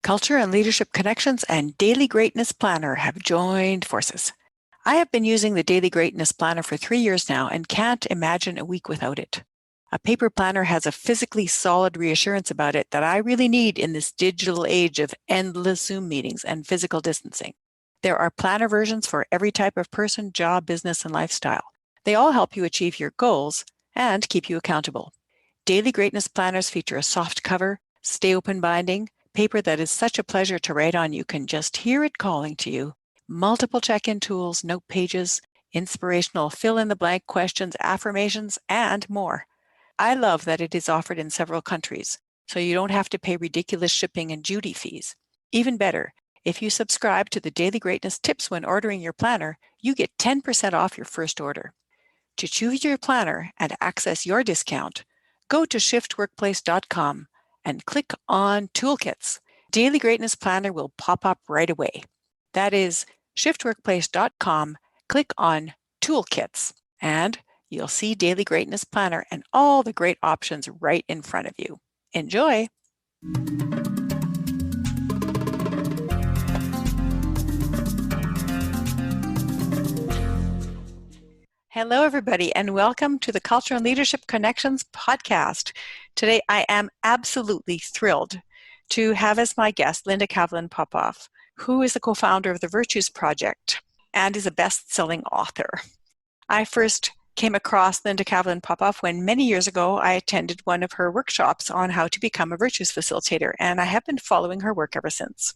Culture and Leadership Connections and Daily Greatness Planner have joined forces. I have been using the Daily Greatness Planner for 3 years now and can't imagine a week without it. A paper planner has a physically solid reassurance about it that I really need in this digital age of endless Zoom meetings and physical distancing. There are planner versions for every type of person, job, business, and lifestyle. They all help you achieve your goals and keep you accountable. Daily Greatness Planners feature a soft cover, stay open binding, paper that is such a pleasure to write on you can just hear it calling to you, multiple check-in tools, note pages, inspirational fill-in-the-blank questions, affirmations, and more. I love that it is offered in several countries, so you don't have to pay ridiculous shipping and duty fees. Even better, if you subscribe to the Daily Greatness tips when ordering your planner, you get 10% off your first order. To choose your planner and access your discount, go to shiftworkplace.com and click on Toolkits. Daily Greatness Planner will pop up right away. That is shiftworkplace.com, click on Toolkits, and you'll see Daily Greatness Planner and all the great options right in front of you. Enjoy! Hello, everybody, and welcome to the Culture and Leadership Connections podcast. Today, I am absolutely thrilled to have as my guest Linda Kavelin-Popov, who is the co-founder of the Virtues Project and is a best-selling author. I first came across Linda Kavelin-Popov when many years ago I attended one of her workshops on how to become a virtues facilitator, and I have been following her work ever since.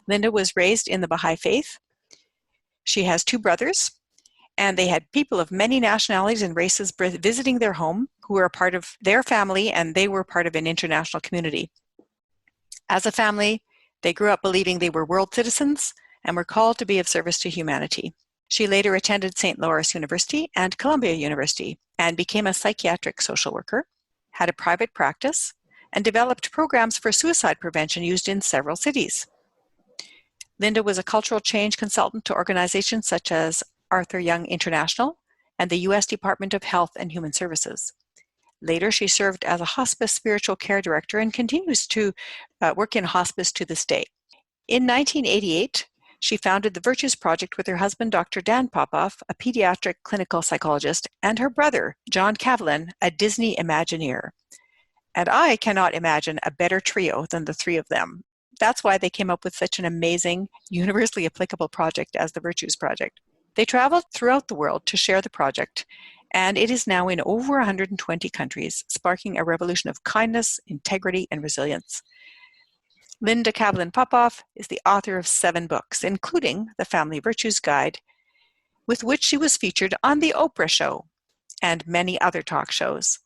Linda was raised in the Baha'i faith. She has 2 brothers, and they had people of many nationalities and races visiting their home who were a part of their family, and they were part of an international community. As a family, they grew up believing they were world citizens and were called to be of service to humanity. She later attended St. Louis University and Columbia University and became a psychiatric social worker, had a private practice, and developed programs for suicide prevention used in several cities. Linda was a cultural change consultant to organizations such as Arthur Young International and the U.S. Department of Health and Human Services. Later, she served as a hospice spiritual care director and continues to work in hospice to this day. In 1988, she founded the Virtues Project with her husband, Dr. Dan Popov, a pediatric clinical psychologist, and her brother, John Kavelin, a Disney Imagineer. And I cannot imagine a better trio than the 3 of them. That's why they came up with such an amazing, universally applicable project as the Virtues Project. They traveled throughout the world to share the project, and it is now in over 120 countries, sparking a revolution of kindness, integrity, and resilience. Linda Kavelin-Popov is the author of 7 books, including The Family Virtues Guide, with which she was featured on The Oprah Show and many other talk shows.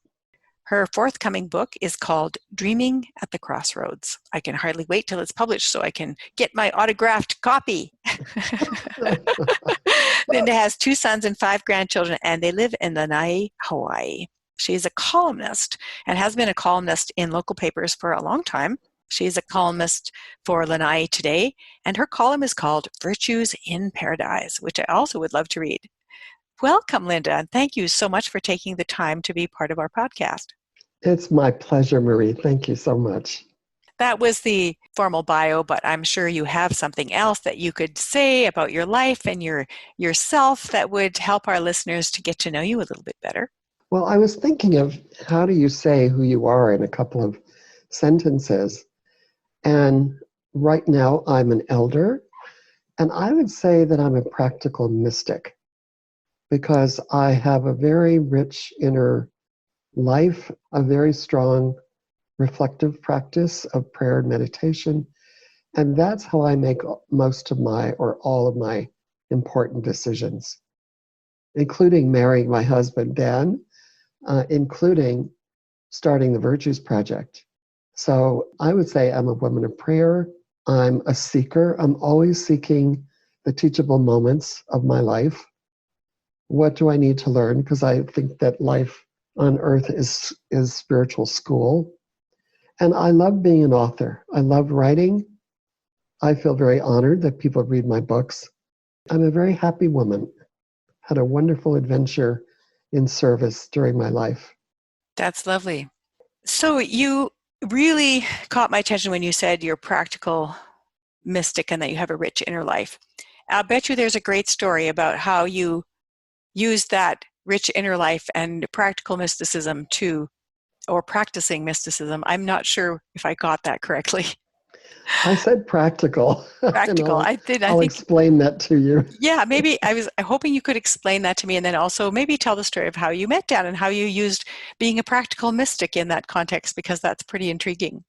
Her forthcoming book is called Dreaming at the Crossroads. I can hardly wait till it's published so I can get my autographed copy. Linda has 2 sons and 5 grandchildren, and they live in Lana'i, Hawaii. She is a columnist and has been a columnist in local papers for a long time. She is a columnist for Lana'i Today, and her column is called Virtues in Paradise, which I also would love to read. Welcome, Linda, and thank you so much for taking the time to be part of our podcast. It's my pleasure, Marie. Thank you so much. That was the formal bio, but I'm sure you have something else that you could say about your life and yourself that would help our listeners to get to know you a little bit better. Well, I was thinking of how do you say who you are in a couple of sentences. And right now I'm an elder, and I would say that I'm a practical mystic because I have a very rich inner life, a very strong reflective practice of prayer and meditation. And that's how I make most of my, or all of my important decisions, including marrying my husband, Dan, including starting the Virtues Project. So I would say I'm a woman of prayer. I'm a seeker. I'm always seeking the teachable moments of my life. What do I need to learn? Because I think that life on earth is spiritual school. And I love being an author. I love writing. I feel very honored that people read my books. I'm a very happy woman. Had a wonderful adventure in service during my life. That's lovely. So you really caught my attention when you said you're practical mystic and that you have a rich inner life. I'll bet you there's a great story about how you use that rich inner life and practical mysticism to, or practicing mysticism. I'm not sure if I got that correctly. I said practical, and Practical. I did. I I'll think, explain that to you. yeah, maybe I was hoping you could explain that to me and then also maybe tell the story of how you met Dan and how you used being a practical mystic in that context, because that's pretty intriguing.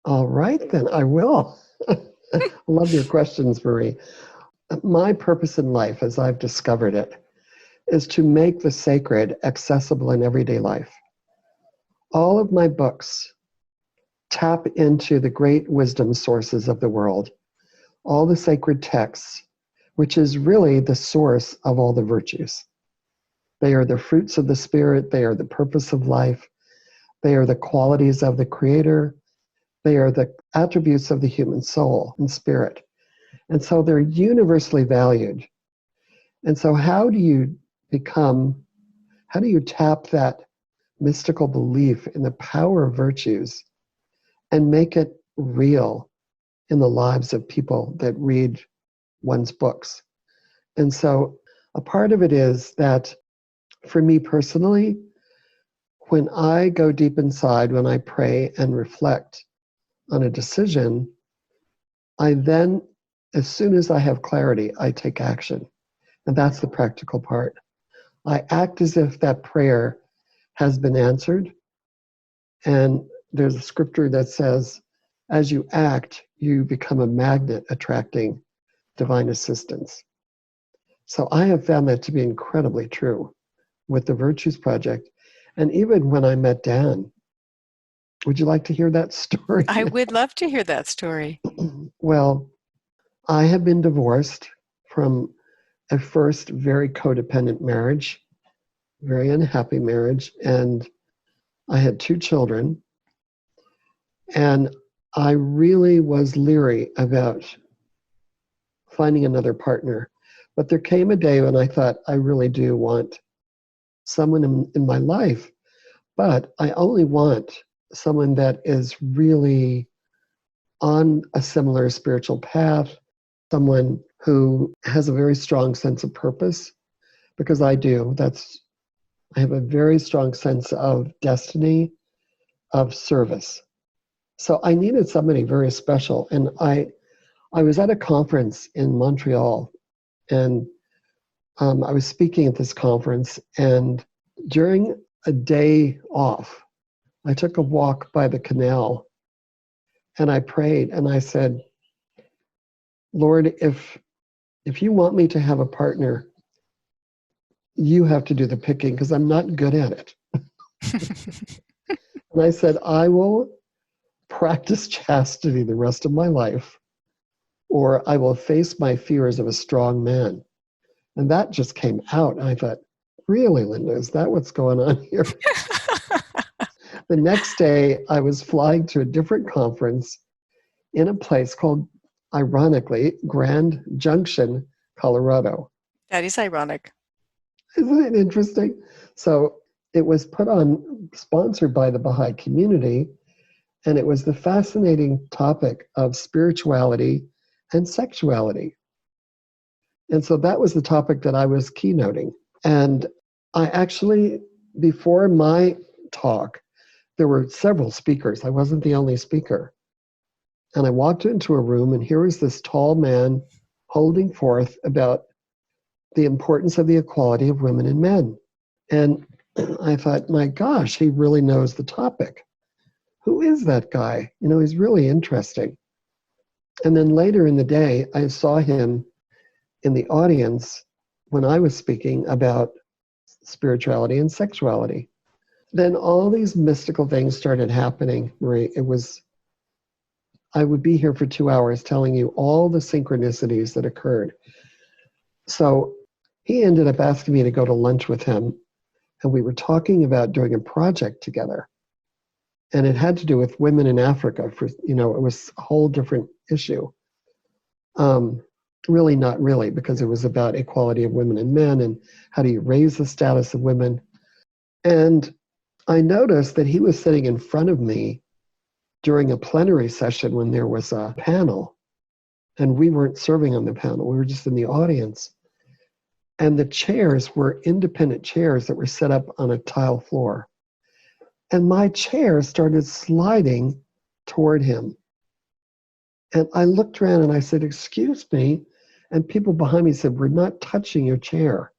All right, then I will. I love your questions, Marie. My purpose in life, as I've discovered it, is to make the sacred accessible in everyday life. All of my books tap into the great wisdom sources of the world, all the sacred texts, which is really the source of all the virtues. They are the fruits of the Spirit, they are the purpose of life, they are the qualities of the Creator, they are the attributes of the human soul and spirit. And so they're universally valued. And so how do you tap that mystical belief in the power of virtues and make it real in the lives of people that read one's books? And so a part of it is that for me personally, when I go deep inside, when I pray and reflect on a decision, I then, as soon as I have clarity, I take action. And that's the practical part. I act as if that prayer has been answered. And there's a scripture that says, as you act, you become a magnet attracting divine assistance. So I have found that to be incredibly true with the Virtues Project. And even when I met Dan, would you like to hear that story? I would love to hear that story. Well, I have been divorced from a first very codependent marriage, very unhappy marriage, and I had 2 children. And I really was leery about finding another partner. But there came a day when I thought, I really do want someone in my life, but I only want someone that is really on a similar spiritual path, someone who has a very strong sense of purpose, because I do. I have a very strong sense of destiny, of service. So I needed somebody very special. And I was at a conference in Montreal, and I was speaking at this conference, and during a day off, I took a walk by the canal, and I prayed, and I said, Lord, if you want me to have a partner, you have to do the picking, because I'm not good at it. And I said, I will practice chastity the rest of my life, or I will face my fears of a strong man. And that just came out. And I thought, really, Linda, is that what's going on here? The next day, I was flying to a different conference in a place called, ironically, Grand Junction, Colorado. That is ironic. Isn't it interesting? So it was sponsored by the Baha'i community, and it was the fascinating topic of spirituality and sexuality. And so that was the topic that I was keynoting. And I actually, before my talk, there were several speakers. I wasn't the only speaker. And I walked into a room, and here was this tall man holding forth about the importance of the equality of women and men. And I thought, my gosh, he really knows the topic. Who is that guy? He's really interesting. And then later in the day, I saw him in the audience when I was speaking about spirituality and sexuality. Then all these mystical things started happening, Marie. I would be here for 2 hours telling you all the synchronicities that occurred. So he ended up asking me to go to lunch with him, and we were talking about doing a project together. And it had to do with women in Africa. It was a whole different issue. Really not really, because it was about equality of women and men and how do you raise the status of women. And I noticed that he was sitting in front of me during a plenary session when there was a panel, and we weren't serving on the panel, we were just in the audience. And the chairs were independent chairs that were set up on a tile floor. And my chair started sliding toward him. And I looked around and I said, "Excuse me." And people behind me said, "We're not touching your chair."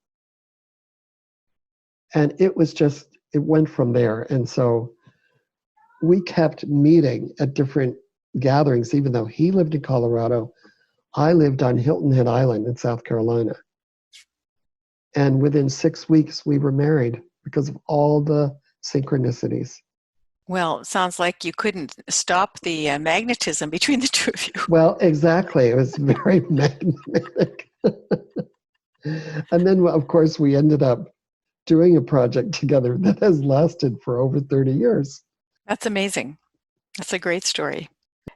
And it went from there. And so we kept meeting at different gatherings, even though he lived in Colorado. I lived on Hilton Head Island in South Carolina. And within 6 weeks, we were married because of all the synchronicities. Well, it sounds like you couldn't stop the magnetism between the two of you. Well, exactly. It was very magnetic. And then, of course, we ended up doing a project together that has lasted for over 30 years. That's amazing. That's a great story.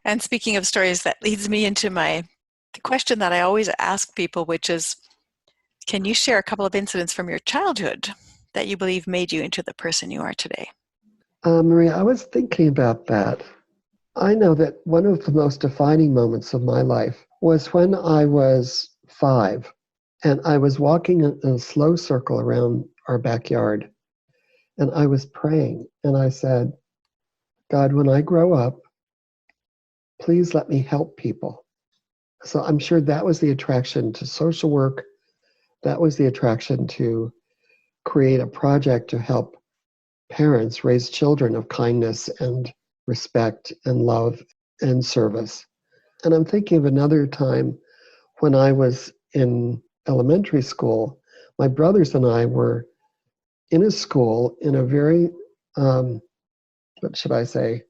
And speaking of stories, that leads me into the question that I always ask people, which is, can you share a couple of incidents from your childhood that you believe made you into the person you are today? Maria, I was thinking about that. I know that one of the most defining moments of my life was when I was 5, and I was walking in a slow circle around our backyard, and I was praying, and I said, "God, when I grow up, please let me help people." So I'm sure that was the attraction to social work. That was the attraction to create a project to help parents raise children of kindness and respect and love and service. And I'm thinking of another time when I was in elementary school. My brothers and I were in a school in a very, what should I say,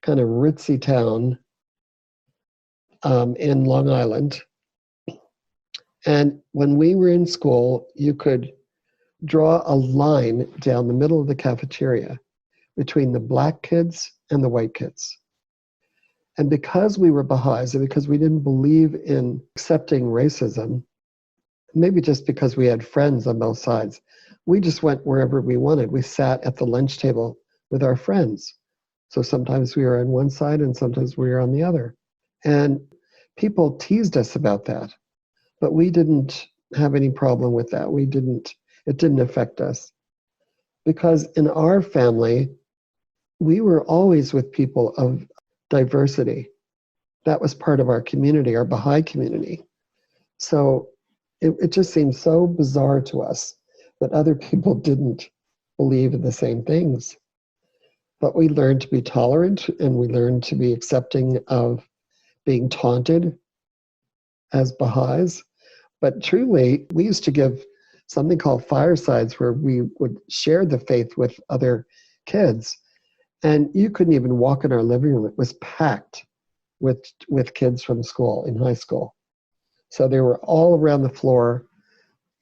kind of ritzy town in Long Island. And when we were in school, you could draw a line down the middle of the cafeteria between the black kids and the white kids. And because we were Baha'is and because we didn't believe in accepting racism, maybe just because we had friends on both sides, we just went wherever we wanted. We sat at the lunch table with our friends. So sometimes we were on one side and sometimes we were on the other. And people teased us about that, but we didn't have any problem with that. It didn't affect us. Because in our family, we were always with people of diversity. That was part of our community, our Baha'i community. So it just seemed so bizarre to us that other people didn't believe in the same things. But we learned to be tolerant and we learned to be accepting of being taunted as Baha'is. But truly, we used to give something called firesides where we would share the faith with other kids. And you couldn't even walk in our living room. It was packed with kids from school, in high school. So they were all around the floor,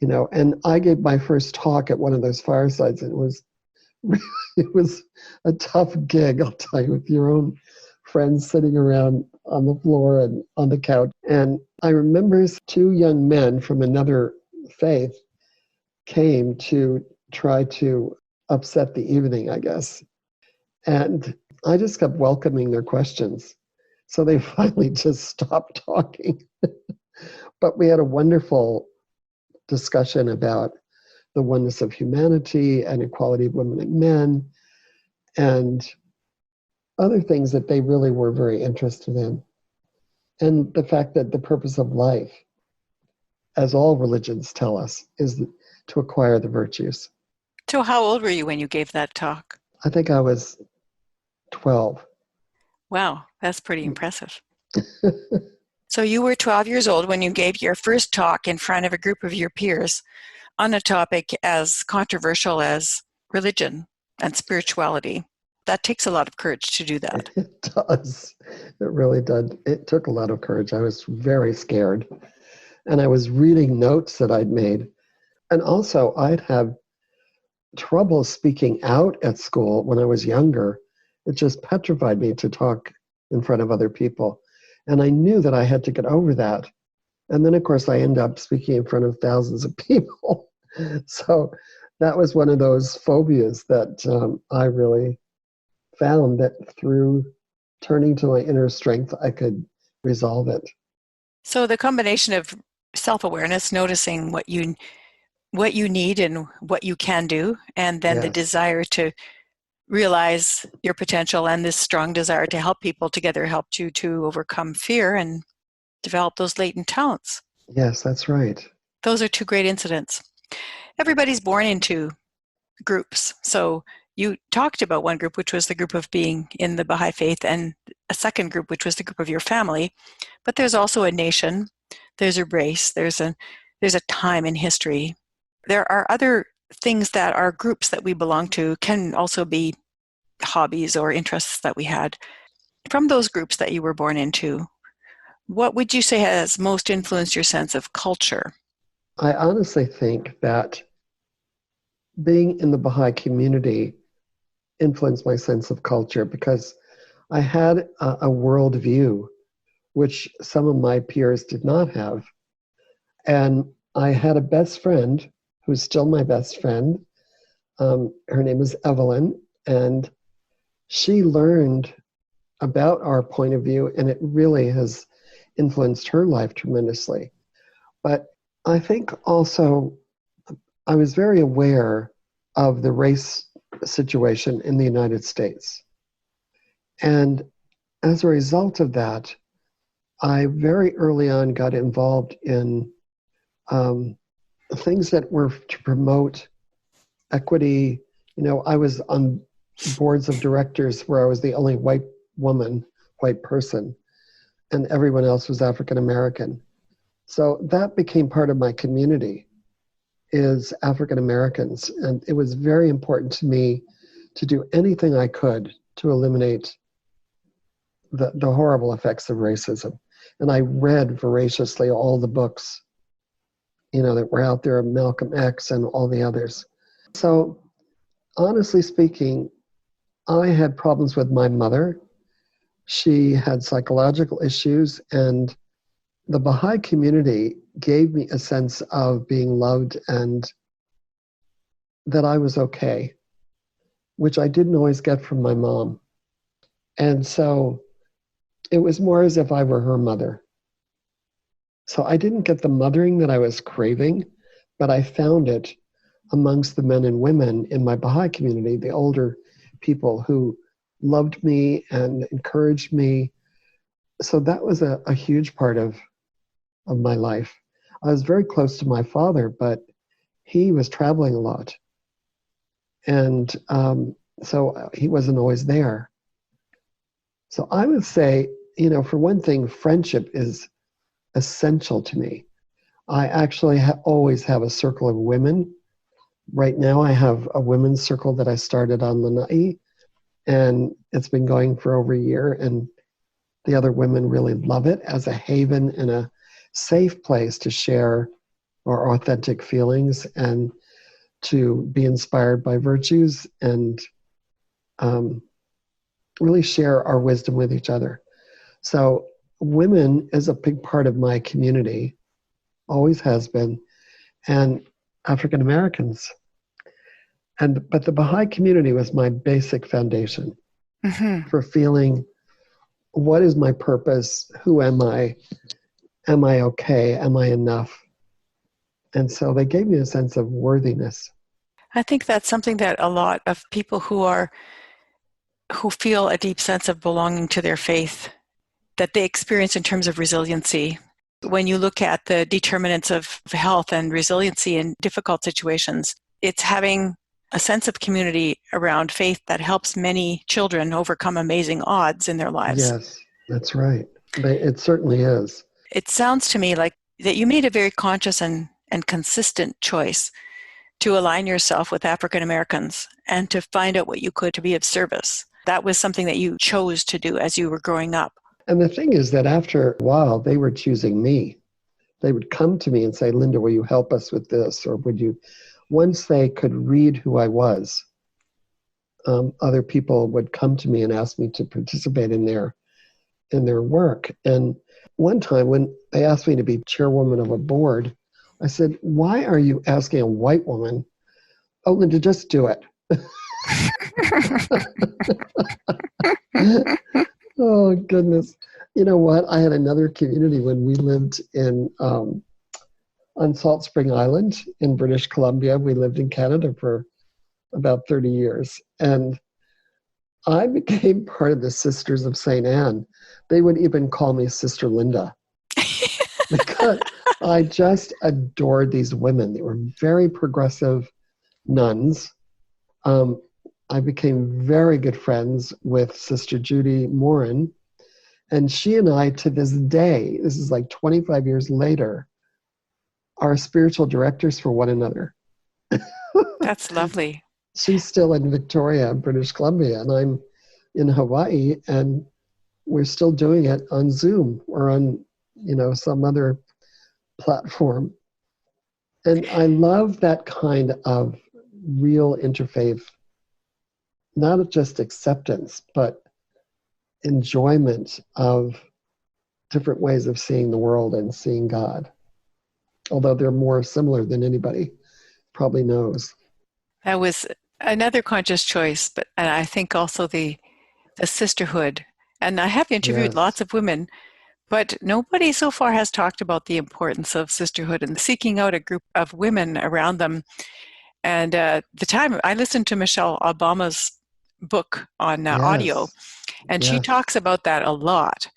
and I gave my first talk at one of those firesides. And it was a tough gig, I'll tell you, with your own friends sitting around on the floor and on the couch. And I remember 2 young men from another faith came to try to upset the evening, I guess. And I just kept welcoming their questions. So they finally just stopped talking. But we had a wonderful discussion about the oneness of humanity and equality of women and men and other things that they really were very interested in. And the fact that the purpose of life, as all religions tell us, is to acquire the virtues. So how old were you when you gave that talk? I think I was 12. Wow, that's pretty impressive. So you were 12 years old when you gave your first talk in front of a group of your peers on a topic as controversial as religion and spirituality. That takes a lot of courage to do that. It does. It really did. It took a lot of courage. I was very scared. And I was reading notes that I'd made. And also, I'd have trouble speaking out at school when I was younger. It just petrified me to talk in front of other people. And I knew that I had to get over that. And then, of course, I ended up speaking in front of thousands of people. So that was one of those phobias that I really found that through turning to my inner strength, I could resolve it. So the combination of self-awareness, noticing what you need and what you can do, and then the Yes. desire to realize your potential and this strong desire to help people together helped you to overcome fear and develop those latent talents. Yes, that's right. Those are two great incidents. Everybody's born into groups. So you talked about one group, which was the group of being in the Baha'i faith, and a second group, which was the group of your family. But there's also a nation, there's a race, there's a time in history. There are other things that are groups that we belong to, can also be hobbies or interests that we had. From those groups that you were born into, what would you say has most influenced your sense of culture? I honestly think that being in the Baha'i community influenced my sense of culture because I had a worldview which some of my peers did not have. And I had a best friend who's still my best friend. Her name is Evelyn, and she learned about our point of view, and it really has influenced her life tremendously. But I think also I was very aware of the race situation in the United States. And as a result of that, I very early on got involved in things that were to promote equity. You know, I was on boards of directors where I was the only white woman, white person, and everyone else was African American. So that became part of my community, is African Americans. And it was very important to me to do anything I could to eliminate the horrible effects of racism. And I read voraciously all the books, you know, that were out there, Malcolm X and all the others. So honestly speaking, I had problems with my mother. She had psychological issues, and the Baha'i community gave me a sense of being loved and that I was okay, which I didn't always get from my mom. And so it was more as if I were her mother. So I didn't get the mothering that I was craving, but I found it amongst the men and women in my Baha'i community, the older people who loved me and encouraged me. So that was a huge part of my life. I was very close to my father, but he was traveling a lot. And so he wasn't always there. So I would say, you know, for one thing, friendship is essential to me. I actually always have a circle of women. Right now I have a women's circle that I started on Lana'i, and it's been going for over a year, and the other women really love it as a haven and a safe place to share our authentic feelings and to be inspired by virtues and really share our wisdom with each other. So women is a big part of my community, always has been, and African Americans. But the Baha'i community was my basic foundation for feeling, what is my purpose? Who am I? Am I okay? Am I enough? And so they gave me a sense of worthiness. I think that's something that a lot of people who feel a deep sense of belonging to their faith, that they experience in terms of resiliency. When you look at the determinants of health and resiliency in difficult situations, it's having a sense of community around faith that helps many children overcome amazing odds in their lives. Yes, that's right. It certainly is. It sounds to me like that you made a very conscious and consistent choice to align yourself with African Americans and to find out what you could to be of service. That was something that you chose to do as you were growing up. And the thing is that after a while, they were choosing me. They would come to me and say, Linda, will you help us with this? Or would you, once they could read who I was, other people would come to me and ask me to participate in their work. And one time when they asked me to be chairwoman of a board, I said, why are you asking a white woman? Oh, Linda, just do it. Oh, goodness. You know what? I had another community when we lived on Salt Spring Island in British Columbia. We lived in Canada for about 30 years. And I became part of the Sisters of St. Anne. They would even call me Sister Linda because I just adored these women. They were very progressive nuns. Um, I became very good friends with Sister Judy Morin. And she and I, to this day, this is like 25 years later, are spiritual directors for one another. That's lovely. She's still in Victoria, British Columbia, and I'm in Hawaii, and we're still doing it on Zoom or on, some other platform. And I love that kind of real interfaith, not just acceptance, but enjoyment of different ways of seeing the world and seeing God. Although they're more similar than anybody probably knows. That was another conscious choice, but and I think also the sisterhood. And I have interviewed Yes. lots of women, but nobody so far has talked about the importance of sisterhood and seeking out a group of women around them. And the time I listened to Michelle Obama's book on audio, Yes. and she Yes. talks about that a lot,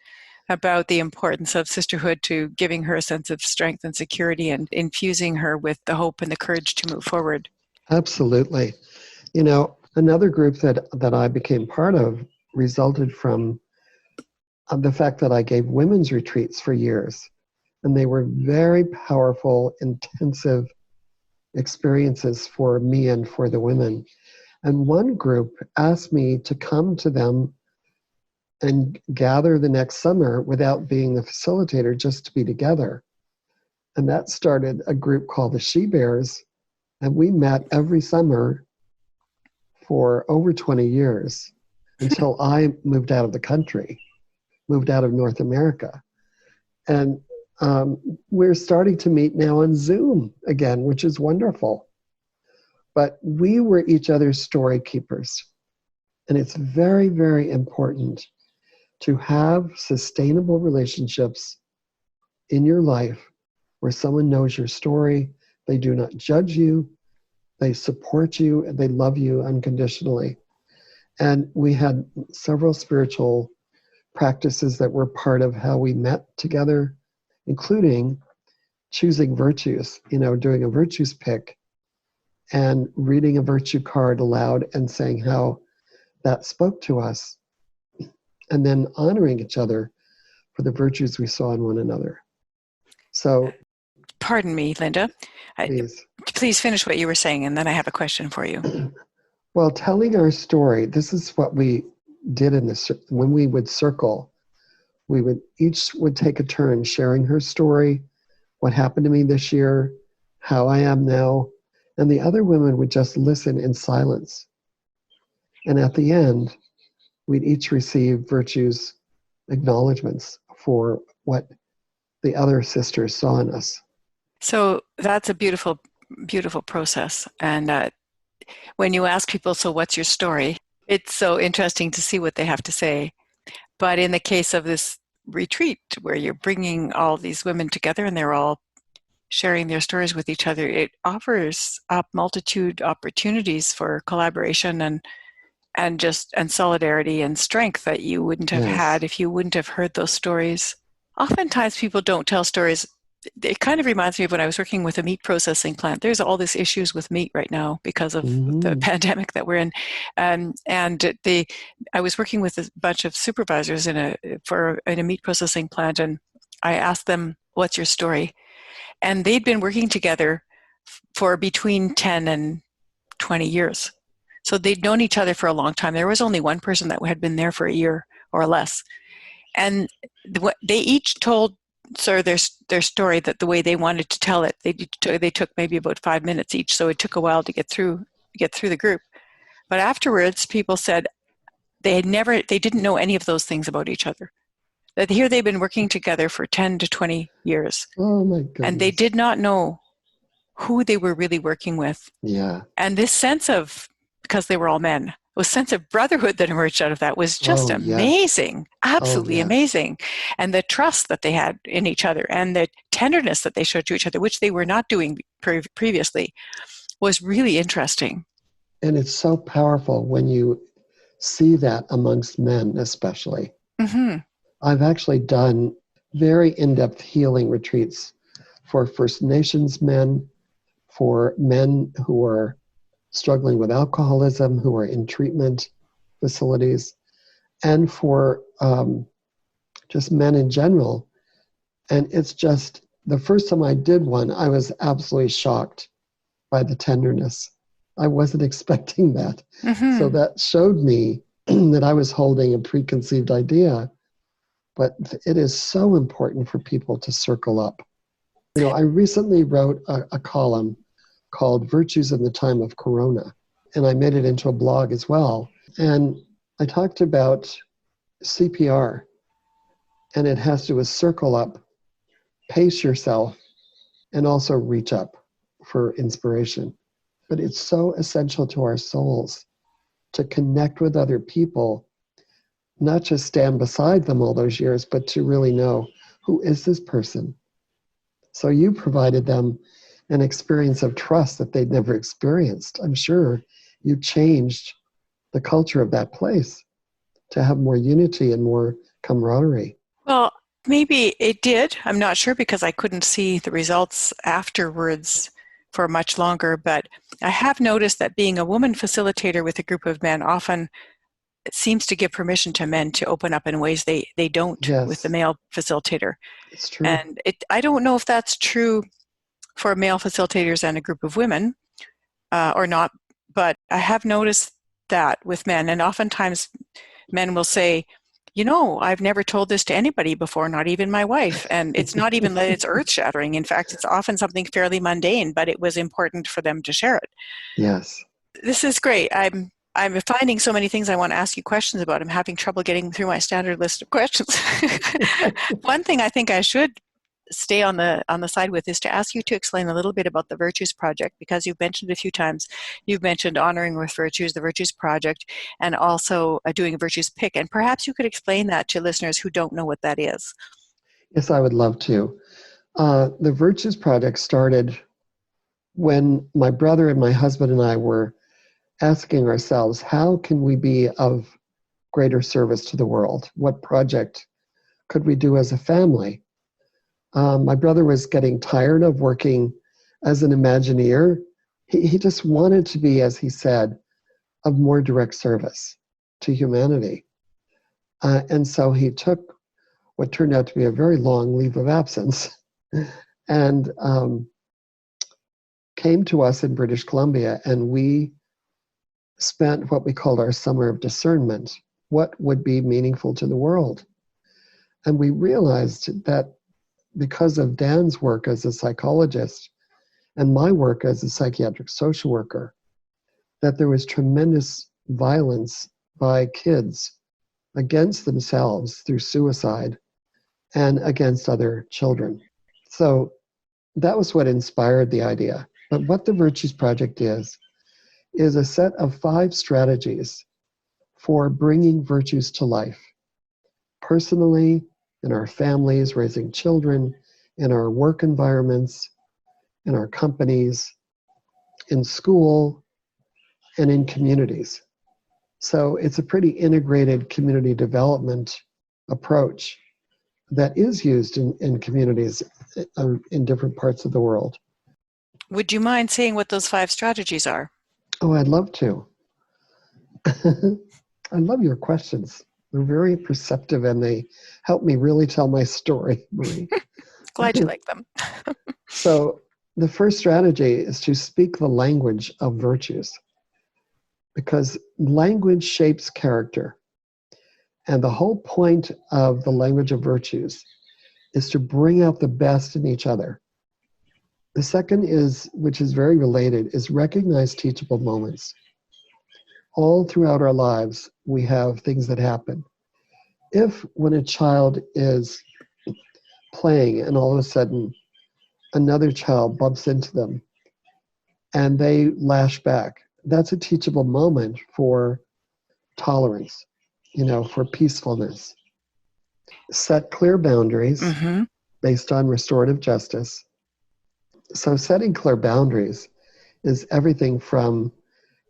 about the importance of sisterhood to giving her a sense of strength and security and infusing her with the hope and the courage to move forward. Absolutely. Another group that I became part of resulted from the fact that I gave women's retreats for years. And they were very powerful, intensive experiences for me and for the women. And one group asked me to come to them and gather the next summer without being the facilitator, just to be together. And that started a group called the She Bears. And we met every summer for over 20 years until I moved out of the country, moved out of North America. And we're starting to meet now on Zoom again, which is wonderful. But we were each other's story keepers. And it's very, very important to have sustainable relationships in your life where someone knows your story, they do not judge you, they support you, and they love you unconditionally. And we had several spiritual practices that were part of how we met together, including choosing virtues, doing a virtues pick and reading a virtue card aloud and saying how that spoke to us, and then honoring each other for the virtues we saw in one another. So, Pardon me, Linda. please. Please finish what you were saying, and then I have a question for you. Well, telling our story, this is what we did when we would circle. We would each take a turn sharing her story, what happened to me this year, how I am now, and the other women would just listen in silence. And at the end, we'd each receive virtues acknowledgments for what the other sisters saw in us. So that's a beautiful, beautiful process. And when you ask people, so what's your story? It's so interesting to see what they have to say. But in the case of this retreat, where you're bringing all these women together and they're all sharing their stories with each other, it offers up multitude opportunities for collaboration and solidarity and strength that you wouldn't have Yes. had if you wouldn't have heard those stories. Oftentimes people don't tell stories. It kind of reminds me of when I was working with a meat processing plant. There's all these issues with meat right now because of the pandemic that we're in. I was working with a bunch of supervisors in a meat processing plant, and I asked them, what's your story? And they'd been working together for between 10 and 20 years. So they'd known each other for a long time. There was only one person that had been there for a year or less. And they each told their story that the way they wanted to tell it. They took maybe about 5 minutes each, so it took a while to get through the group. But afterwards, people said they didn't know any of those things about each other. That here they've been working together for 10 to 20 years. Oh my goodness. And they did not know who they were really working with. Yeah. And this sense of, because they were all men, sense of brotherhood that emerged out of that was just Oh, yes. amazing, Oh, absolutely yes. amazing. And the trust that they had in each other and the tenderness that they showed to each other, which they were not doing previously, was really interesting. And it's so powerful when you see that amongst men, especially. Mm-hmm. I've actually done very in-depth healing retreats for First Nations men, for men who are struggling with alcoholism, who are in treatment facilities, and for just men in general. And it's just the first time I did one, I was absolutely shocked by the tenderness. I wasn't expecting that. So Mm-hmm. that showed me that I was holding a preconceived idea. But it is so important for people to circle up. You know, I recently wrote a column called Virtues in the Time of Corona, and I made it into a blog as well. And I talked about CPR, and it has to do with circle up, pace yourself, and also reach up for inspiration. But it's so essential to our souls to connect with other people, not just stand beside them all those years, but to really know, who is this person? So you provided them an experience of trust that they'd never experienced. I'm sure you changed the culture of that place to have more unity and more camaraderie. Well, maybe it did. I'm not sure because I couldn't see the results afterwards for much longer, but I have noticed that being a woman facilitator with a group of men often it seems to give permission to men to open up in ways they don't with the Yes, male facilitator. it's true. And I don't know if that's true for male facilitators and a group of women or not, but I have noticed that with men. And oftentimes men will say, I've never told this to anybody before, not even my wife. And it's not even that it's earth shattering. In fact, it's often something fairly mundane, but it was important for them to share it. Yes. This is great. I'm finding so many things I want to ask you questions about. I'm having trouble getting through my standard list of questions. One thing I think I should stay on the side with is to ask you to explain a little bit about the Virtues Project, because you've mentioned a few times. You've mentioned honoring with virtues, the Virtues Project, and also doing a Virtues Pick. And perhaps you could explain that to listeners who don't know what that is. Yes, I would love to. The Virtues Project started when my brother and my husband and I were asking ourselves, how can we be of greater service to the world? What project could we do as a family? My brother was getting tired of working as an Imagineer. He just wanted to be, as he said, of more direct service to humanity. And so he took what turned out to be a very long leave of absence and came to us in British Columbia, and we spent what we called our summer of discernment. What would be meaningful to the world? And we realized that because of Dan's work as a psychologist and my work as a psychiatric social worker, that there was tremendous violence by kids against themselves through suicide and against other children. So that was what inspired the idea. But what the Virtues Project is a set of 5 strategies for bringing virtues to life, personally, in our families, raising children, in our work environments, in our companies, in school, and in communities. So it's a pretty integrated community development approach that is used in communities in different parts of the world. Would you mind saying what those 5 strategies are? Oh, I'd love to. I love your questions. They're very perceptive and they help me really tell my story, Marie. Glad you like them. So, the first strategy is to speak the language of virtues because language shapes character. And the whole point of the language of virtues is to bring out the best in each other. The second is, which is very related, is recognize teachable moments. All throughout our lives, we have things that happen. If when a child is playing and all of a sudden another child bumps into them, and they lash back. That's a teachable moment for tolerance, for peacefulness. Set clear boundaries Mm-hmm. based on restorative justice. So setting clear boundaries is everything from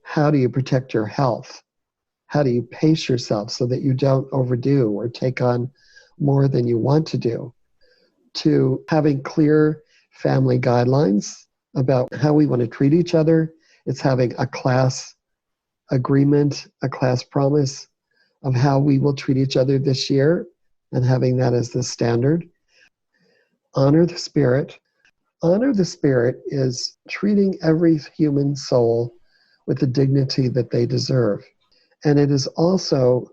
how do you protect your health? How do you pace yourself so that you don't overdo or take on more than you want to do? To having clear family guidelines about how we want to treat each other. It's having a class agreement, a class promise of how we will treat each other this year and having that as the standard. Honor the spirit. Honor the spirit is treating every human soul with the dignity that they deserve. And it is also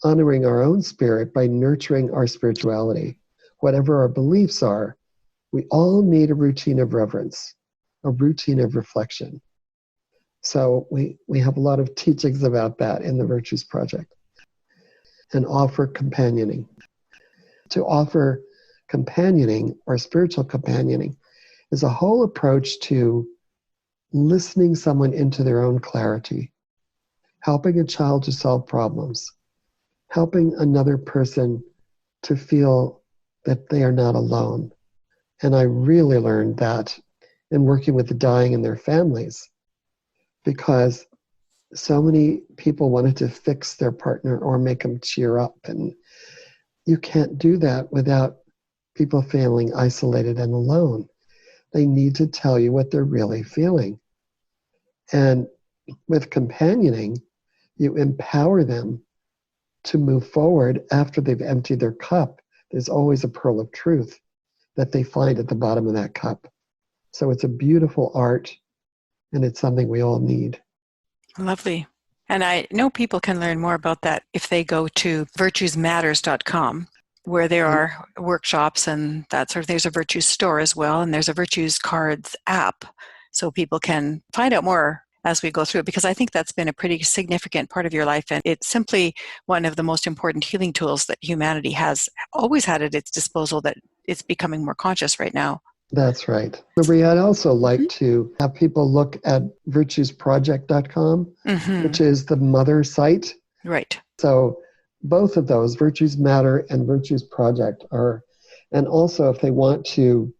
honoring our own spirit by nurturing our spirituality. Whatever our beliefs are, we all need a routine of reverence, a routine of reflection. So we have a lot of teachings about that in the Virtues Project. And offer companioning. To offer companioning or spiritual companioning is a whole approach to listening someone into their own clarity, helping a child to solve problems, helping another person to feel that they are not alone. And I really learned that in working with the dying and their families, because so many people wanted to fix their partner or make them cheer up. And you can't do that without people feeling isolated and alone. They need to tell you what they're really feeling. And with companioning, you empower them to move forward after they've emptied their cup. There's always a pearl of truth that they find at the bottom of that cup. So it's a beautiful art, and it's something we all need. Lovely. And I know people can learn more about that if they go to virtuesmatters.com, where there are workshops and that sort of thing. There's a Virtues store as well, and there's a Virtues Cards app, so people can find out more as we go through it, because I think that's been a pretty significant part of your life, and it's simply one of the most important healing tools that humanity has always had at its disposal, that it's becoming more conscious right now. That's right. Marie, I'd also like to have people look at virtuesproject.com, which is the mother site. Right. So both of those, Virtues Matter and Virtues Project, are, and also if they want to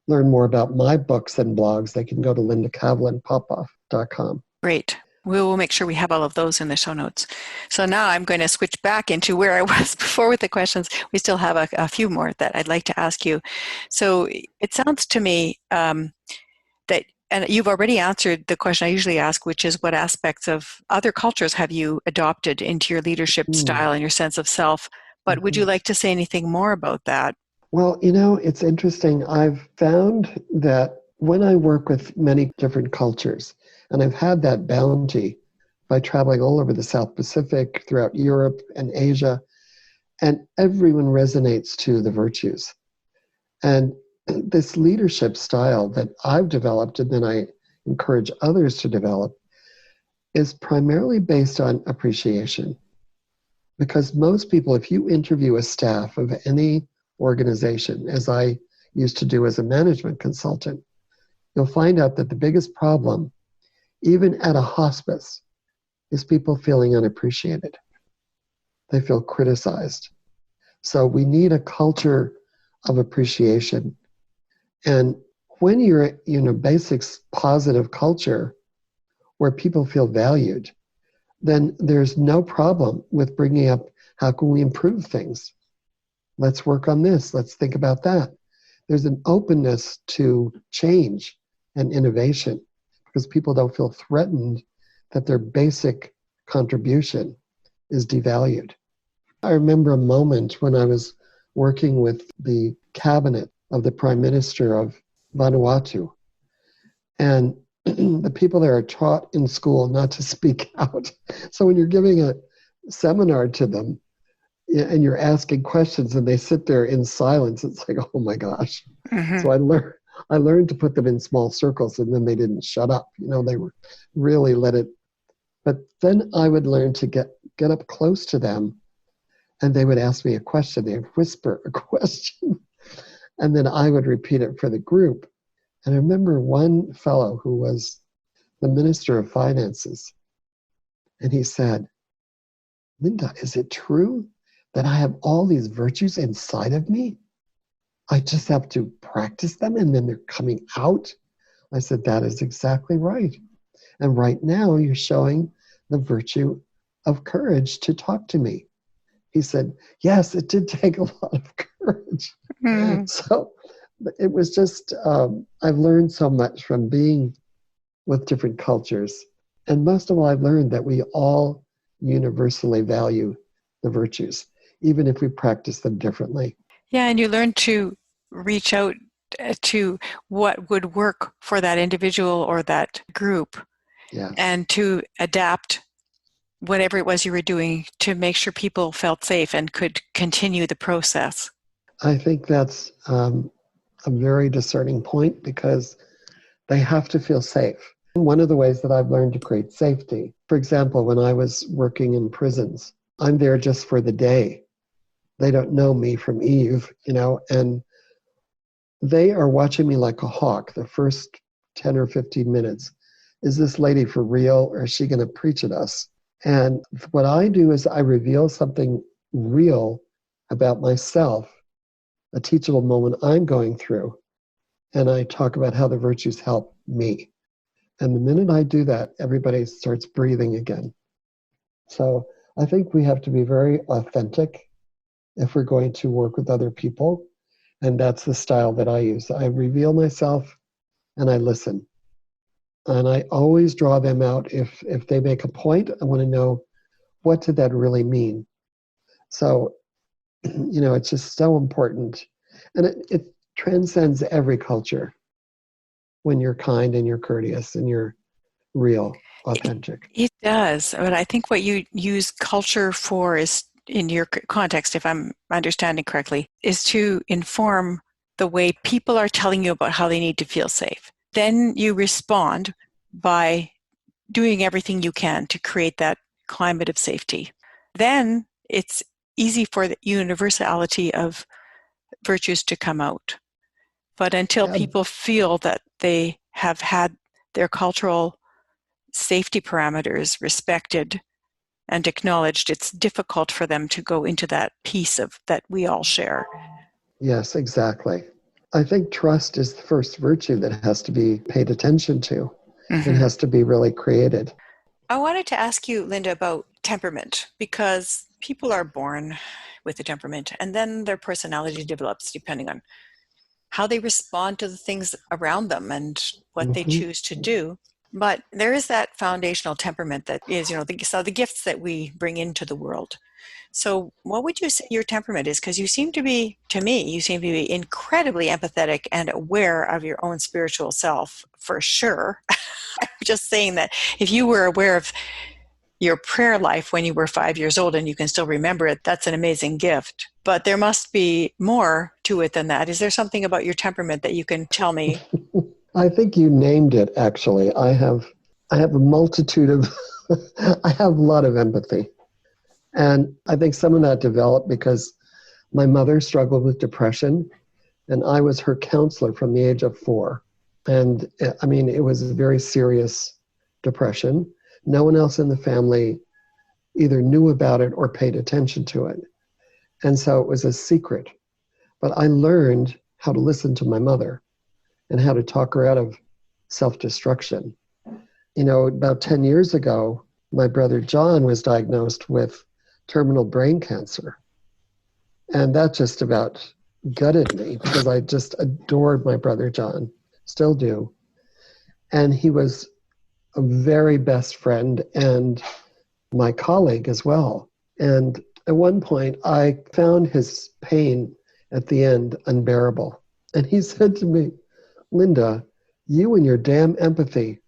learn more about my books and blogs, they can go to lindakavelin.popov.com. Great. We will make sure we have all of those in the show notes. So now I'm going to switch back into where I was before with the questions. We still have a few more that I'd like to ask you. So it sounds to me that, and you've already answered the question I usually ask, which is what aspects of other cultures have you adopted into your leadership style and your sense of self? But would you like to say anything more about that? Well, it's interesting. I've found that when I work with many different cultures, and I've had that bounty by traveling all over the South Pacific, throughout Europe and Asia, and everyone resonates to the virtues. And this leadership style that I've developed, and then I encourage others to develop, is primarily based on appreciation. Because most people, if you interview a staff of any organization, as I used to do as a management consultant, you'll find out that the biggest problem, even at a hospice, is people feeling unappreciated. They feel criticized. So we need a culture of appreciation. And when you're in a basic positive culture where people feel valued, then there's no problem with bringing up how can we improve things. Let's work on this. Let's think about that. There's an openness to change and innovation because people don't feel threatened that their basic contribution is devalued. I remember a moment when I was working with the cabinet of the Prime Minister of Vanuatu, and the people there are taught in school not to speak out. So when you're giving a seminar to them and you're asking questions and they sit there in silence, it's like, oh my gosh. So I learned to put them in small circles, and then they didn't shut up. They were really let it. But then I would learn to get up close to them, and they would ask me a question. They would whisper a question, and then I would repeat it for the group. And I remember one fellow who was the Minister of Finances, and he said, Linda, is it true that I have all these virtues inside of me? I just have to practice them and then they're coming out? I said, that is exactly right. And right now you're showing the virtue of courage to talk to me. He said, yes, it did take a lot of courage. Mm. So it was just, I've learned so much from being with different cultures. And most of all, I've learned that we all universally value the virtues, even if we practice them differently. Yeah, and you learn to reach out to what would work for that individual or that group, Yes. and to adapt whatever it was you were doing to make sure people felt safe and could continue the process. I think that's a very discerning point because they have to feel safe. And one of the ways that I've learned to create safety, for example, when I was working in prisons, I'm there just for the day. They don't know me from Eve, and they are watching me like a hawk the first 10 or 15 minutes. Is this lady for real, or is she going to preach at us? And what I do is I reveal something real about myself, a teachable moment I'm going through, and I talk about how the virtues help me. And the minute I do that, everybody starts breathing again. So I think we have to be very authentic if we're going to work with other people. And that's the style that I use. I reveal myself and I listen. And I always draw them out. If they make a point, I want to know, what did that really mean? So, it's just so important. And it transcends every culture when you're kind and you're courteous and you're real, authentic. It does, but I think what you use culture for is, in your context, if I'm understanding correctly, is to inform the way people are telling you about how they need to feel safe. Then you respond by doing everything you can to create that climate of safety. Then it's easy for the universality of virtues to come out. But until Yeah, people feel that they have had their cultural safety parameters respected and acknowledged, it's difficult for them to go into that piece of that we all share. yes, exactly. I think trust is the first virtue that has to be paid attention to and Mm-hmm. has to be really created. I wanted to ask you, Linda, about temperament, because people are born with a temperament and then their personality develops depending on how they respond to the things around them and what they Hmm. choose to do. But there is that foundational temperament that is, the gifts that we bring into the world. So what would you say your temperament is? Because you seem to be, to me, you seem to be incredibly empathetic and aware of your own spiritual self, for sure. I'm just saying that if you were aware of your prayer life when you were 5 years old and you can still remember it, that's an amazing gift. But there must be more to it than that. Is there something about your temperament that you can tell me? I think you named it, actually. I have a multitude of, I have a lot of empathy. And I think some of that developed because my mother struggled with depression, and I was her counselor from the age of 4. And I mean, it was a very serious depression. No one else in the family either knew about it or paid attention to it. And so it was a secret. But I learned how to listen to my mother and how to talk her out of self-destruction. About 10 years ago, my brother John was diagnosed with terminal brain cancer. And that just about gutted me because I just adored my brother John, still do. And he was a very best friend and my colleague as well. And at one point, I found his pain at the end unbearable. And he said to me, Linda, you and your damn empathy.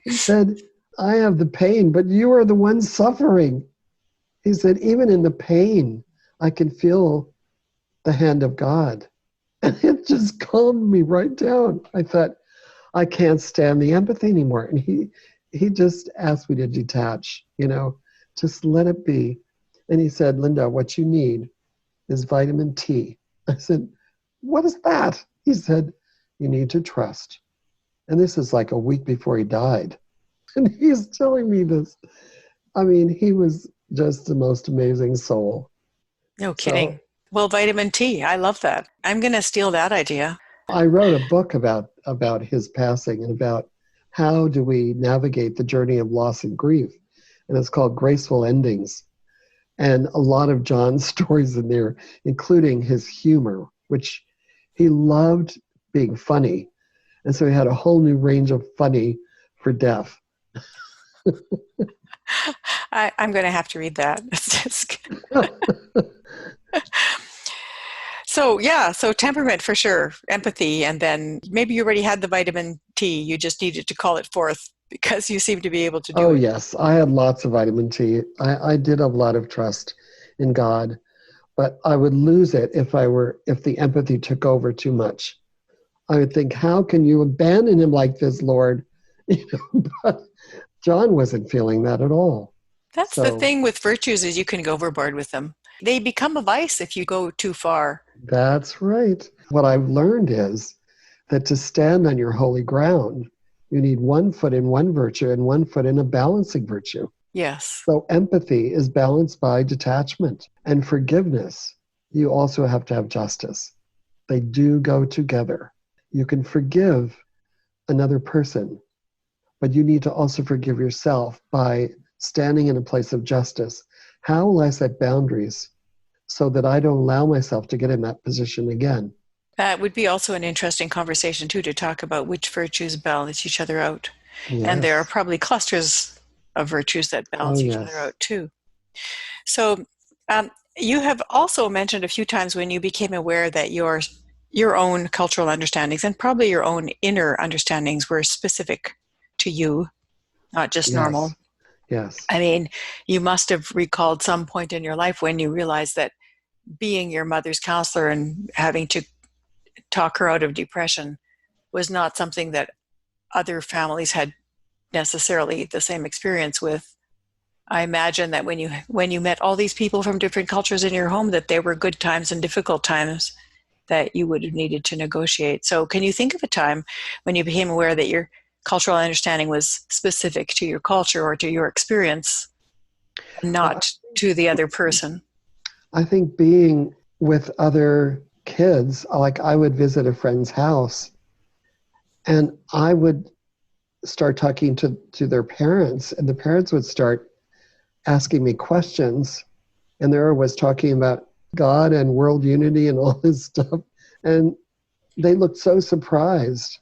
he said, I have the pain, but you are the one suffering. He said, even in the pain, I can feel the hand of God. And it just calmed me right down. I thought, I can't stand the empathy anymore. And he just asked me to detach, just let it be. And he said, Linda, what you need is vitamin T. I said, what is that? He said, you need to trust. And this is like a week before he died. And he's telling me this. I mean, he was just the most amazing soul. No So kidding. Well, vitamin T, I love that. I'm going to steal that idea. I wrote a book about his passing and about how do we navigate the journey of loss and grief. And it's called Graceful Endings. And a lot of John's stories in there, including his humor, which he loved being funny. And so he had a whole new range of funny for death. I'm going to have to read that. So yeah, so temperament for sure, empathy, and then maybe you already had the vitamin T. You just needed to call it forth because you seem to be able to do Oh, it. yes. I had lots of vitamin T. I did have a lot of trust in God, but I would lose it if the empathy took over too much. I would think, how can you abandon him like this, Lord? But John wasn't feeling that at all. That's the So thing with virtues is you can go overboard with them. They become a vice if you go too far. that's right. What I've learned is that to stand on your holy ground, you need one foot in one virtue and one foot in a balancing virtue. Yes. So empathy is balanced by detachment and forgiveness. You also have to have justice. They do go together. You can forgive another person, but you need to also forgive yourself by standing in a place of justice. How will I set boundaries so that I don't allow myself to get in that position again? That would be also an interesting conversation too, to talk about which virtues balance each other out. And there are Yes. probably clusters of virtues that Oh, balance each other yes. out too. So you have also mentioned a few times when you became aware that your own cultural understandings and probably your own inner understandings were specific to you, not just normal. Yes. Yes. I mean, you must have recalled some point in your life when you realized that being your mother's counselor and having to talk her out of depression was not something that other families had necessarily the same experience with. I imagine that when you met all these people from different cultures in your home, that there were good times and difficult times that you would have needed to negotiate. So can you think of a time when you became aware that your cultural understanding was specific to your culture or to your experience and Well, not to the other person? I think being with other kids, like I would visit a friend's house and I would start talking to their parents, and the parents would start asking me questions. And there I was talking about God and world unity and all this stuff. And they looked so surprised.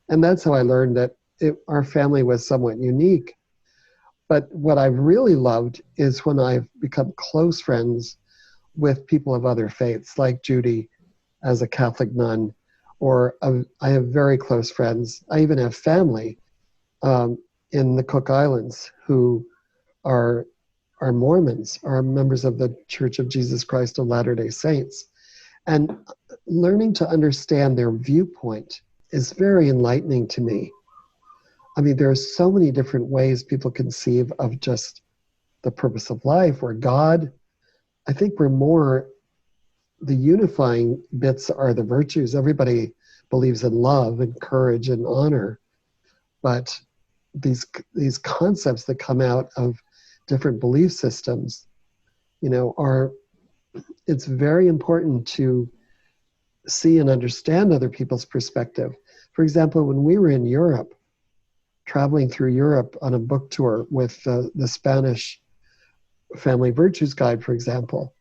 And that's how I learned that our family was somewhat unique. But what I've really loved is when I've become close friends with people of other faiths, like Judy as a Catholic nun, or I have very close friends. I even have family in the Cook Islands who are Mormons, are members of the Church of Jesus Christ of Latter-day Saints. And learning to understand their viewpoint is very enlightening to me. I mean, there are so many different ways people conceive of just the purpose of life or God. I think the unifying bits are the virtues. Everybody believes in love and courage and honor, but these concepts that come out of different belief systems, it's very important to see and understand other people's perspective. For example, when we were in Europe, traveling through Europe on a book tour with the Spanish Family Virtues Guide, for example,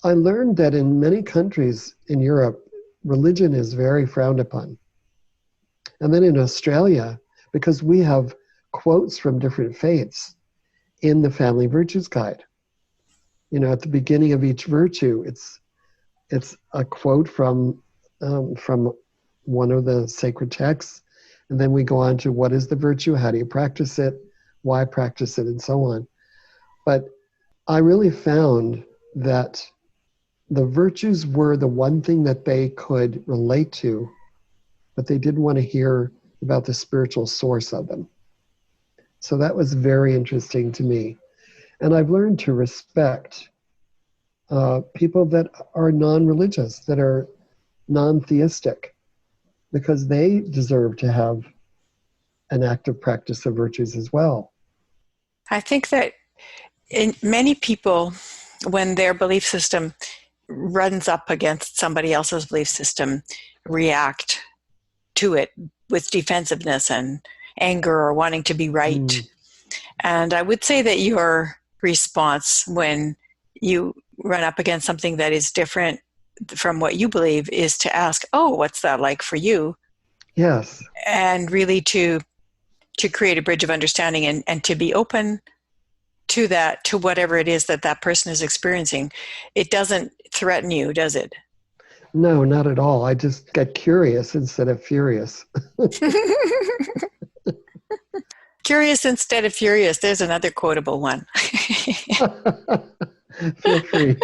I learned that in many countries in Europe, religion is very frowned upon. And then in Australia, because we have quotes from different faiths in the Family Virtues Guide. At the beginning of each virtue, it's a quote from one of the sacred texts, and then we go on to what is the virtue, how do you practice it, why practice it, and so on. But I really found that the virtues were the one thing that they could relate to, but they didn't want to hear about the spiritual source of them. So that was very interesting to me. And I've learned to respect people that are non-religious, that are non-theistic, because they deserve to have an active practice of virtues as well. I think that in many people, when their belief system runs up against somebody else's belief system, react to it with defensiveness and anger or wanting to be right. And I would say that your response when you run up against something that is different from what you believe is to ask, oh, what's that like for you? Yes. And really to create a bridge of understanding and to be open to that, to whatever it is that that person is experiencing. It doesn't threaten you, does it? No, not at all. I just get curious instead of furious. Curious instead of furious. There's another quotable one. Feel free.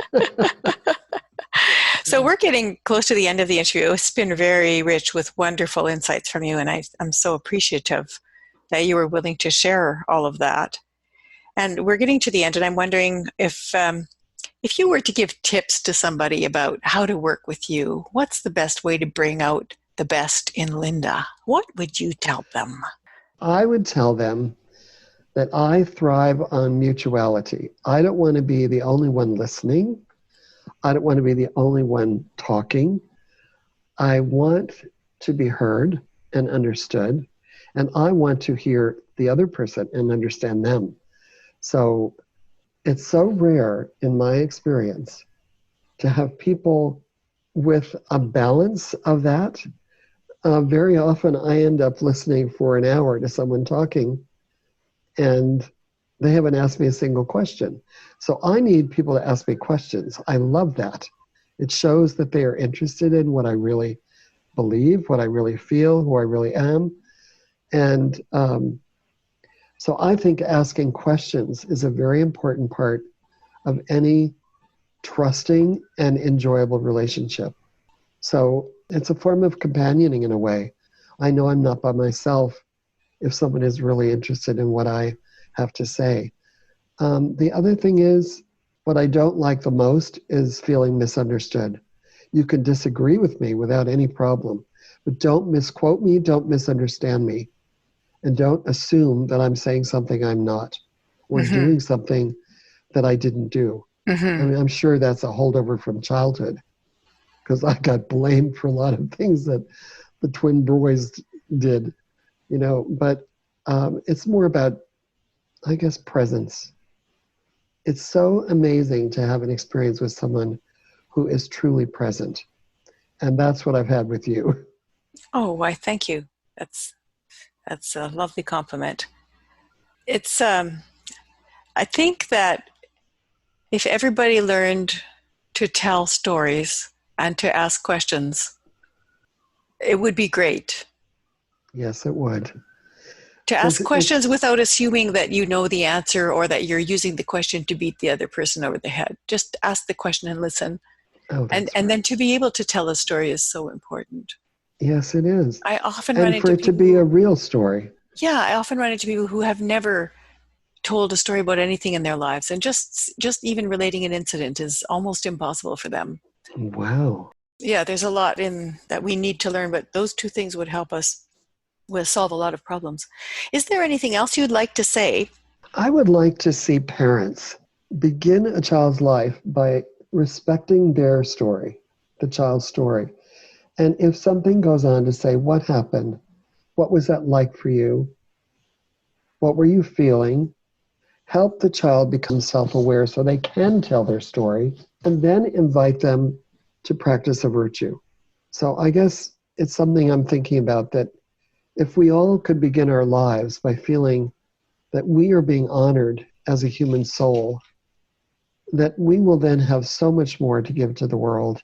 So we're getting close to the end of the interview. It's been very rich with wonderful insights from you, and I'm so appreciative that you were willing to share all of that. And we're getting to the end, and I'm wondering if you were to give tips to somebody about how to work with you, what's the best way to bring out the best in Linda? What would you tell them? I would tell them that I thrive on mutuality. I don't want to be the only one listening. I don't want to be the only one talking. I want to be heard and understood, and I want to hear the other person and understand them. So it's so rare in my experience to have people with a balance of that. Very often I end up listening for an hour to someone talking and they haven't asked me a single question. So I need people to ask me questions. I love that. It shows that they are interested in what I really believe, what I really feel, who I really am. And so I think asking questions is a very important part of any trusting and enjoyable relationship. So it's a form of companioning in a way. I know I'm not by myself if someone is really interested in what I have to say. The other thing is, what I don't like the most is feeling misunderstood. You can disagree with me without any problem, but don't misquote me, don't misunderstand me, and don't assume that I'm saying something I'm not, or doing something that I didn't do. I mean, I'm sure that's a holdover from childhood, because I got blamed for a lot of things that the twin boys did, but it's more about, I guess, presence. It's so amazing to have an experience with someone who is truly present. And that's what I've had with you. Oh, why, thank you. That's a lovely compliment. It's, I think that if everybody learned to tell stories and to ask questions, it would be great. Yes, it would. To ask questions without assuming that you know the answer or that you're using the question to beat the other person over the head. Just ask the question and listen. Oh, and then to be able to tell a story is so important. Yes, it is. I often run And into for it people to be a real story. Yeah, I often run into people who have never told a story about anything in their lives, and just even relating an incident is almost impossible for them. Wow. Yeah, there's a lot in that we need to learn, but those two things would help us solve a lot of problems. Is there anything else you'd like to say? I would like to see parents begin a child's life by respecting their story, the child's story. And if something goes on, to say, what happened? What was that like for you? What were you feeling? Help the child become self-aware so they can tell their story, and then invite them to practice a virtue. So I guess it's something I'm thinking about, that if we all could begin our lives by feeling that we are being honored as a human soul, that we will then have so much more to give to the world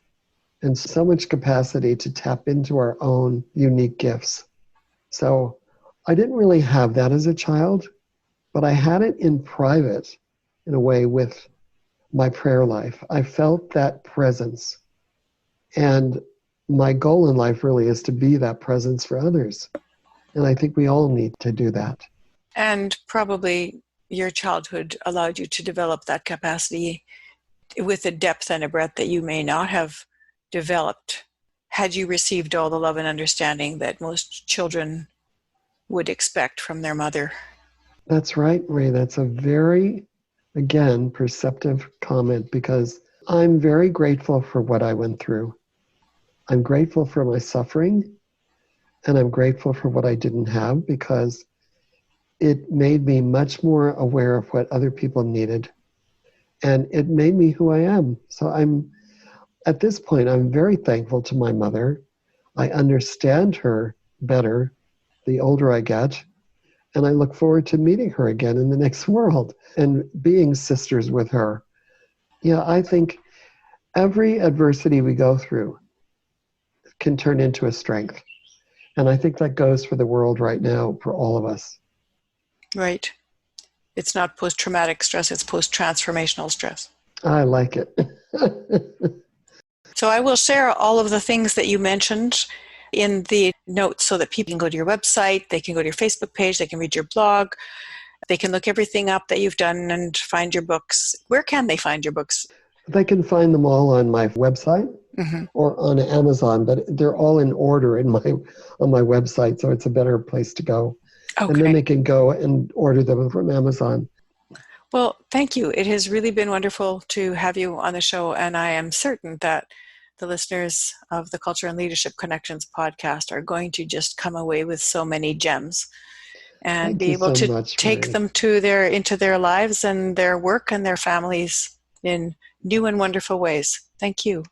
and so much capacity to tap into our own unique gifts. So I didn't really have that as a child, but I had it in private, in a way, with my prayer life. I felt that presence. And my goal in life really is to be that presence for others. And I think we all need to do that. And probably your childhood allowed you to develop that capacity with a depth and a breadth that you may not have developed had you received all the love and understanding that most children would expect from their mother. That's right, Marie. That's a very, again, perceptive comment, because I'm very grateful for what I went through. I'm grateful for my suffering, and I'm grateful for what I didn't have, because it made me much more aware of what other people needed, and it made me who I am. So at this point, I'm very thankful to my mother. I understand her better the older I get, and I look forward to meeting her again in the next world and being sisters with her. Yeah, I think every adversity we go through can turn into a strength. And I think that goes for the world right now, for all of us. Right. It's not post-traumatic stress, it's post-transformational stress. I like it. So I will share all of the things that you mentioned in the notes so that people can go to your website, they can go to your Facebook page, they can read your blog, they can look everything up that you've done and find your books. Where can they find your books? They can find them all on my website or on Amazon, but they're all in order on my website, so it's a better place to go. Okay. And then they can go and order them from Amazon. Well, thank you. It has really been wonderful to have you on the show, and I am certain that the listeners of the Culture and Leadership Connections podcast are going to just come away with so many gems and Thank be you able so to much, take Marie. them into their lives and their work and their families in new and wonderful ways. Thank you.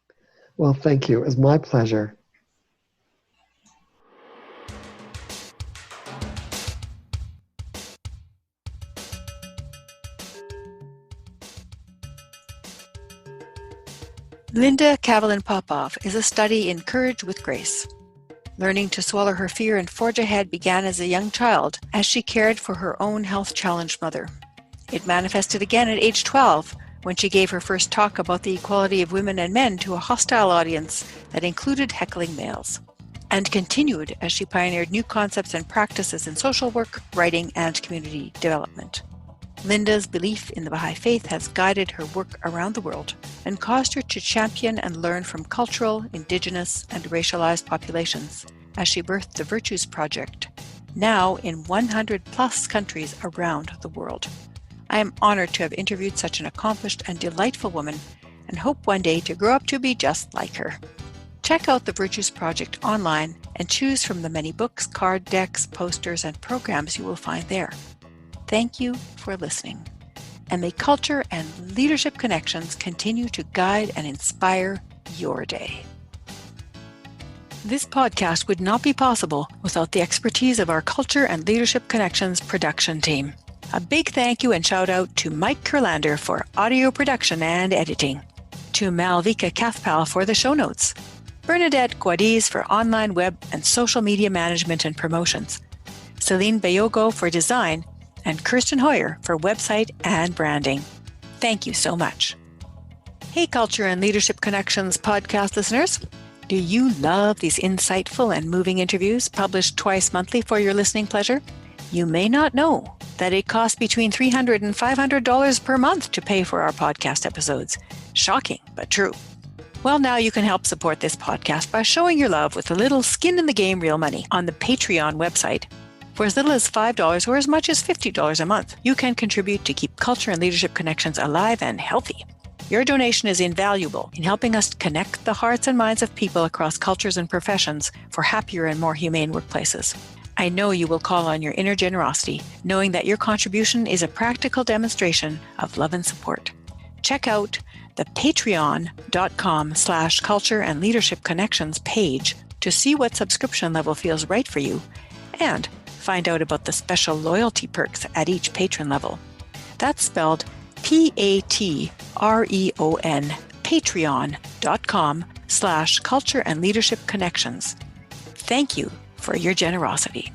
Well, thank you. It was my pleasure. Linda Kavelin-Popov is a study in courage with grace. Learning to swallow her fear and forge ahead began as a young child as she cared for her own health-challenged mother. It manifested again at age 12 when she gave her first talk about the equality of women and men to a hostile audience that included heckling males, and continued as she pioneered new concepts and practices in social work, writing, and community development. Linda's belief in the Baha'i faith has guided her work around the world and caused her to champion and learn from cultural, indigenous, and racialized populations as she birthed the Virtues Project, now in 100+ countries around the world. I am honored to have interviewed such an accomplished and delightful woman and hope one day to grow up to be just like her. Check out the Virtues Project online and choose from the many books, card decks, posters, and programs you will find there. Thank you for listening, and may Culture and Leadership Connections continue to guide and inspire your day. This podcast would not be possible without the expertise of our Culture and Leadership Connections production team. A big thank you and shout out to Mike Kurlander for audio production and editing, to Malvika Kathpal for the show notes, Bernadette Guadiz for online web and social media management and promotions, Celine Bayogo for design, and Kirsten Hoyer for website and branding. Thank you so much. Hey, Culture and Leadership Connections podcast listeners. Do you love these insightful and moving interviews published twice monthly for your listening pleasure? You may not know that it costs between $300 and $500 per month to pay for our podcast episodes. Shocking, but true. Well, now you can help support this podcast by showing your love with a little skin in the game real money on the Patreon website. For as little as $5 or as much as $50 a month, you can contribute to keep Culture and Leadership Connections alive and healthy. Your donation is invaluable in helping us connect the hearts and minds of people across cultures and professions for happier and more humane workplaces. I know you will call on your inner generosity, knowing that your contribution is a practical demonstration of love and support. Check out the patreon.com/culture and leadership connections page to see what subscription level feels right for you, and find out about the special loyalty perks at each patron level. That's spelled Patreon, patreon.com/culture and leadership connections. Thank you for your generosity.